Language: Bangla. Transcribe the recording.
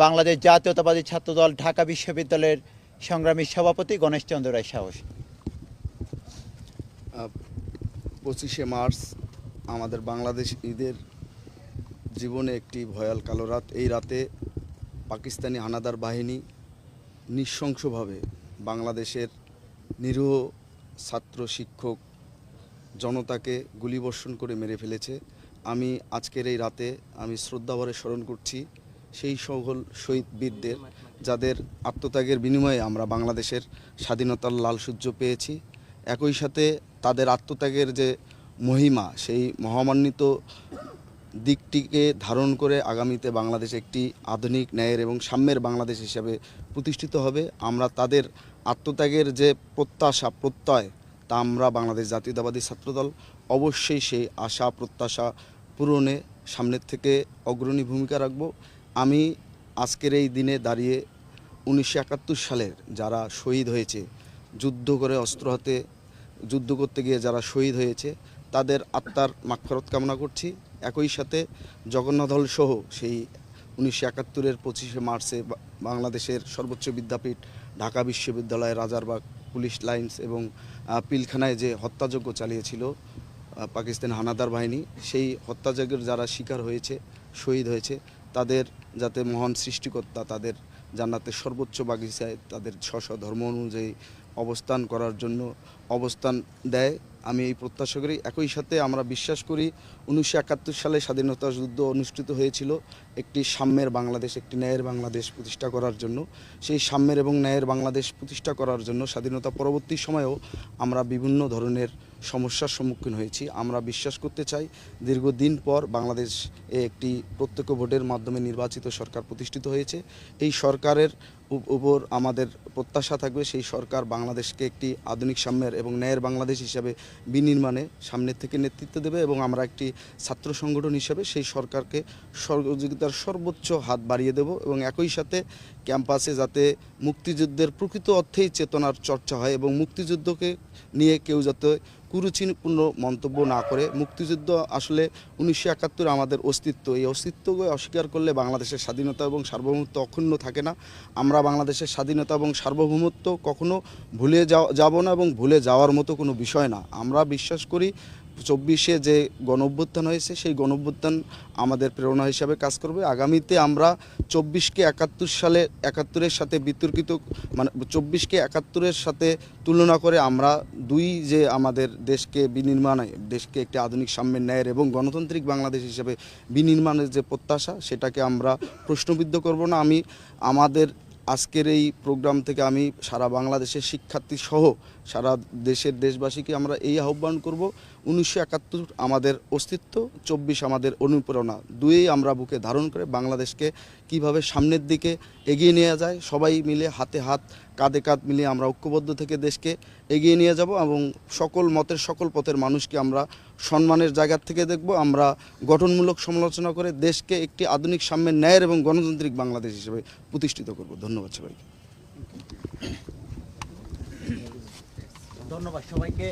বাংলাদেশ জাতীয়তাবাদী ছাত্রদল ঢাকা বিশ্ববিদ্যালয়ের সংগ্রামী সভাপতি গণেশ চন্দ্র রায় সাহস। 25শে মার্চ আমাদের বাংলাদেশ ঈদের জীবনে একটি ভয়াল কালো রাত। এই রাতে পাকিস্তানি হানাদার বাহিনী নৃশংসভাবে বাংলাদেশের নিরীহ ছাত্র শিক্ষক জনতাকে গুলিবর্ষণ করে মেরে ফেলেছে। আমি আজকের এই রাতে আমি শ্রদ্ধাভরে স্মরণ করছি সেই সকল শহীদ বীরদের, যাদের আত্মত্যাগের বিনিময়ে আমরা বাংলাদেশের স্বাধীনতার লাল সূর্য পেয়েছি। একই সাথে তাদের আত্মত্যাগের যে মহিমা, সেই মহামান্বিত দিকটিকে ধারণ করে আগামীতে বাংলাদেশ একটি আধুনিক, ন্যায়ের এবং সাম্যের বাংলাদেশ হিসাবে প্রতিষ্ঠিত হবে। আমরা তাদের আত্মত্যাগের যে প্রত্যাশা, প্রত্যয়, তা আমরা বাংলাদেশ জাতীয়তাবাদী ছাত্রদল অবশ্যই সেই আশা প্রত্যাশা পূরণে সামনের থেকে অগ্রণী ভূমিকা রাখব। আমি আজকের এই দিনে দাঁড়িয়ে 1971 সালের যারা শহীদ হয়েছে, যুদ্ধ করে অস্ত্র হাতে যুদ্ধ করতে গিয়ে যারা শহীদ হয়েছে, তাদের আত্মার মাগফিরাত কামনা করছি। একই সাথে জগন্নাথ হল সহ সেই 1971-এর 25শে মার্চে বাংলাদেশের সর্বোচ্চ বিদ্যাপীঠ ঢাকা বিশ্ববিদ্যালয়, রাজারবাগ পুলিশ লাইন্স এবং পিলখানায় যে হত্যাযজ্ঞ চালিয়েছিল পাকিস্তান হানাদার বাহিনী, সেই হত্যাযজ্ঞের যারা শিকার হয়েছে, শহীদ হয়েছে, তাদের যাতে মহান সৃষ্টিকর্তা তাদের জান্নাতের সর্বোচ্চ বাগিচায় তাদের স্ব ধর্ম অনুযায়ী অবস্থান করার জন্য অবস্থান দেয়, আমি এই প্রত্যাশা করি। একই সাথে আমরা বিশ্বাস করি 1971 সালে স্বাধীনতা যুদ্ধ অনুষ্ঠিত হয়েছিল একটি সাম্যের বাংলাদেশ, একটি ন্যায়ের বাংলাদেশ প্রতিষ্ঠা করার জন্য। সেই সাম্যের এবং ন্যায়ের বাংলাদেশ প্রতিষ্ঠা করার জন্য স্বাধীনতা পরবর্তী সময়েও আমরা বিভিন্ন ধরনের সমস্যার সম্মুখীন হয়েছি। আমরা বিশ্বাস করতে চাই দীর্ঘদিন পর বাংলাদেশ একটি প্রত্যক্ষ ভোটের মাধ্যমে নির্বাচিত সরকার প্রতিষ্ঠিত হয়েছে। এই সরকারের উপর আমাদের প্রত্যাশা থাকবে সেই সরকার বাংলাদেশকে একটি আধুনিক সাম্যের এবং ন্যায়ের বাংলাদেশ হিসাবে বিনির্মাণে সামনের থেকে নেতৃত্ব দেবে এবং আমরা একটি ছাত্র সংগঠন হিসাবে সেই সরকারকে সহযোগিতার সর্বোচ্চ হাত বাড়িয়ে দেব এবং একই সাথে ক্যাম্পাসে যাতে মুক্তিযুদ্ধের প্রকৃত অর্থেই চেতনার চর্চা হয় এবং মুক্তিযুদ্ধকে নিয়ে কেউ যাতে কুরুচিপূর্ণ মন্তব্য না করে। মুক্তিযুদ্ধ আসলে 1971 আমাদের অস্তিত্ব, এই অস্তিত্বকে অস্বীকার করলে বাংলাদেশের স্বাধীনতা এবং সার্বভৌমত্ব অক্ষুণ্ণ থাকে না। আমরা বাংলাদেশের স্বাধীনতা এবং সার্বভৌমত্ব কখনো ভুলে যাব না এবং ভুলে যাওয়ার মতো কোনো বিষয় না। আমরা বিশ্বাস করি 24শে যে গণঅভ্যুত্থান হয়েছে, সেই গণঅভ্যুত্থান আমাদের প্রেরণা হিসাবে কাজ করবে। আগামীতে আমরা 24কে 71 সালে 71-এর সাথে বিতর্কিত, মানে 24কে 71-এর সাথে তুলনা করে আমরা যে আমাদের দেশকে বিনির্মাণে, দেশকে একটি আধুনিক সাম্যের, ন্যায়ের এবং গণতান্ত্রিক বাংলাদেশ হিসাবে বিনির্মাণের যে প্রত্যাশা, সেটাকে আমরা প্রশ্নবিদ্ধ করব না। আমি আমাদের আজকের এই প্রোগ্রাম থেকে আমি সারা বাংলাদেশের শিক্ষার্থী সহ সারা দেশের দেশবাসীকে আমরা এই আহ্বান করব, 1971 আমাদের অস্তিত্ব, 24 আমাদের অনুপ্রেরণা, দুয়েই আমরা বুকে ধারণ করে বাংলাদেশকে কিভাবে সামনের দিকে এগিয়ে নিয়ে যায়, সবাই মিলে হাতে হাত কাঁধে কাঁধ মিলিয়ে আমরা ঐক্যবদ্ধ থেকে দেশকে এগিয়ে নিয়ে যাব এবং সকল মতের সকল পথের মানুষকে আমরা সম্মানের জায়গা থেকে দেখব। আমরা গঠনমূলক সমালোচনা করে দেশকে একটি আধুনিক সাম্যের, ন্যায়ের এবং গণতান্ত্রিক বাংলাদেশ হিসেবে প্রতিষ্ঠিত করব। ধন্যবাদ সবাইকে। ধন্যবাদ সবাইকে।